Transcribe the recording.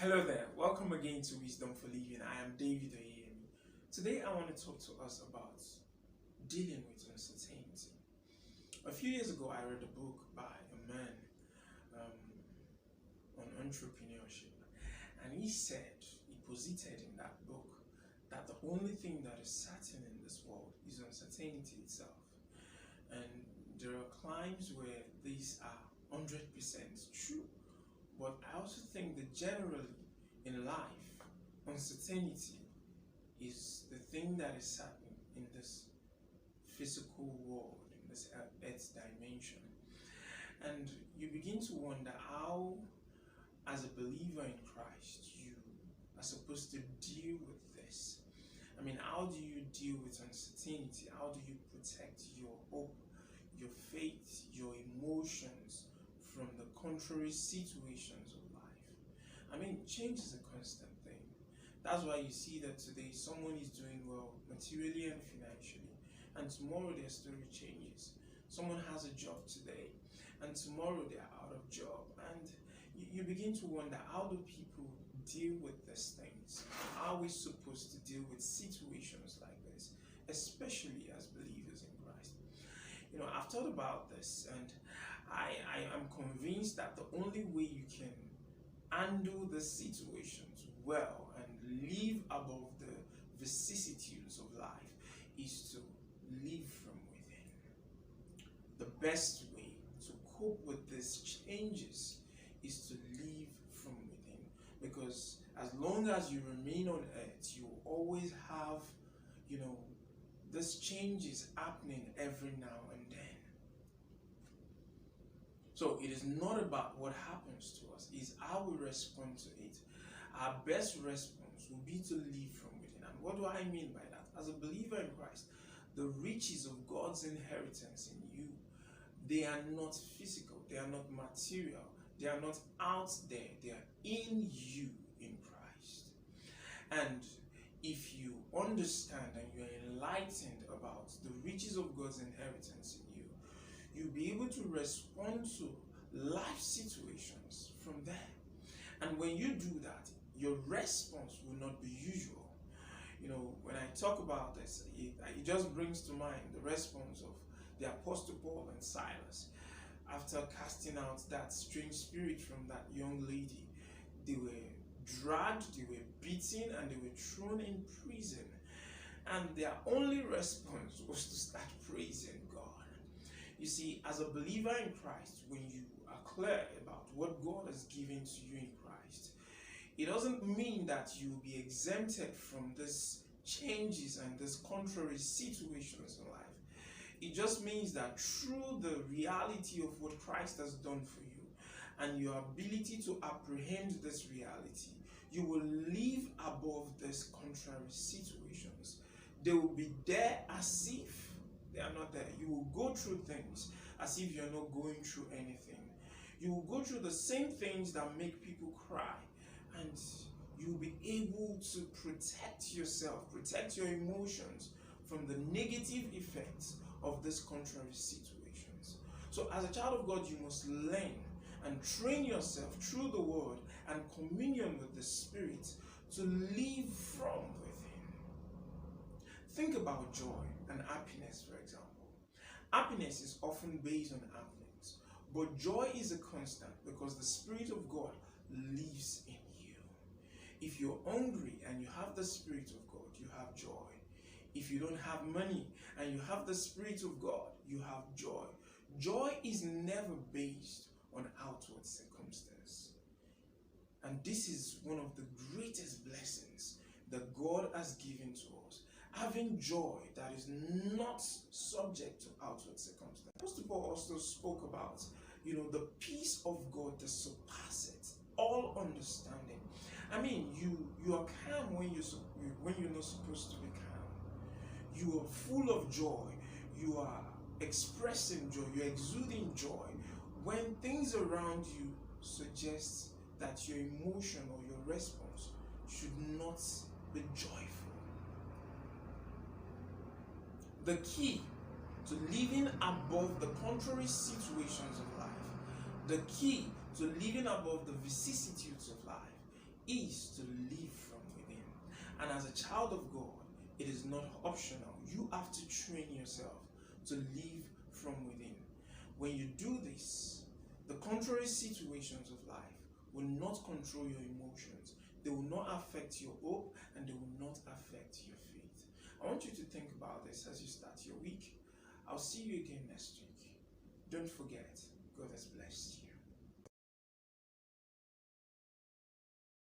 Hello there, welcome again to Wisdom for Living. I am David Oyemi. Today I want to talk to us about dealing with uncertainty. A few years ago I read a book by a man on entrepreneurship, and he posited in that book that the only thing that is certain in this world is uncertainty itself. And there are climes where these are 100% true. But I also think that generally in life, uncertainty is the thing that is certain in this physical world, in this earth dimension. And you begin to wonder how, as a believer in Christ, you are supposed to deal with this. I mean, how do you deal with uncertainty? How do you protect your hope, your faith, your emotions from the contrary situations of life? I mean, change is a constant thing. That's why you see that today someone is doing well materially and financially, and tomorrow their story changes. Someone has a job today, and tomorrow they're out of job. And you begin to wonder, how do people deal with these things? How are we supposed to deal with situations like this, especially as believers in Christ? I've thought about this, and I am convinced that the only way you can handle the situations well and live above the vicissitudes of life is to live from within. The best way to cope with these changes is to live from within, because as long as you remain on earth, you will always have, these changes happening every now and then. So it is not about what happens to us, it's how we respond to it. Our best response will be to live from within. And what do I mean by that? As a believer in Christ, the riches of God's inheritance in you, they are not physical, they are not material, they are not out there, they are in you in Christ. And if you understand and you are enlightened about the riches of God's inheritance in you, you'll be able to respond to life situations from there. And when you do that, your response will not be usual. When I talk about this, it just brings to mind the response of the Apostle Paul and Silas. After casting out that strange spirit from that young lady, they were dragged, they were beaten, and they were thrown in prison. And their only response was to start praising God. You see, as a believer in Christ, when you are clear about what God has given to you in Christ, it doesn't mean that you will be exempted from these changes and these contrary situations in life. It just means that through the reality of what Christ has done for you and your ability to apprehend this reality, you will live above these contrary situations. They will be there as if they are not there. You will go through things as if you're not going through anything. You will go through the same things that make people cry, and you'll be able to protect yourself, protect your emotions from the negative effects of these contrary situations. So as a child of God, you must learn and train yourself through the word and communion with the Spirit to live from within. Think about joy and happiness, for example. Happiness is often based on happiness, but joy is a constant because the Spirit of God lives in you. If you're hungry and you have the Spirit of God, you have joy. If you don't have money and you have the Spirit of God, you have joy. Joy is never based on outward circumstance. And this is one of the greatest blessings that God has given to us. Having joy that is not subject to outward circumstance. Apostle Paul also spoke about, the peace of God that surpasses all understanding. I mean, you are calm when you're not supposed to be calm. You are full of joy. You are expressing joy. You're exuding joy when things around you suggest that your emotion or your response should not be joyful. The key to living above the contrary situations of life, the key to living above the vicissitudes of life, is to live from within. And as a child of God, it is not optional. You have to train yourself to live from within. When you do this, the contrary situations of life will not control your emotions. They will not affect your hope, and they will not affect your faith. I want you to think about this as you start your week. I'll see you again next week. Don't forget, God has blessed you.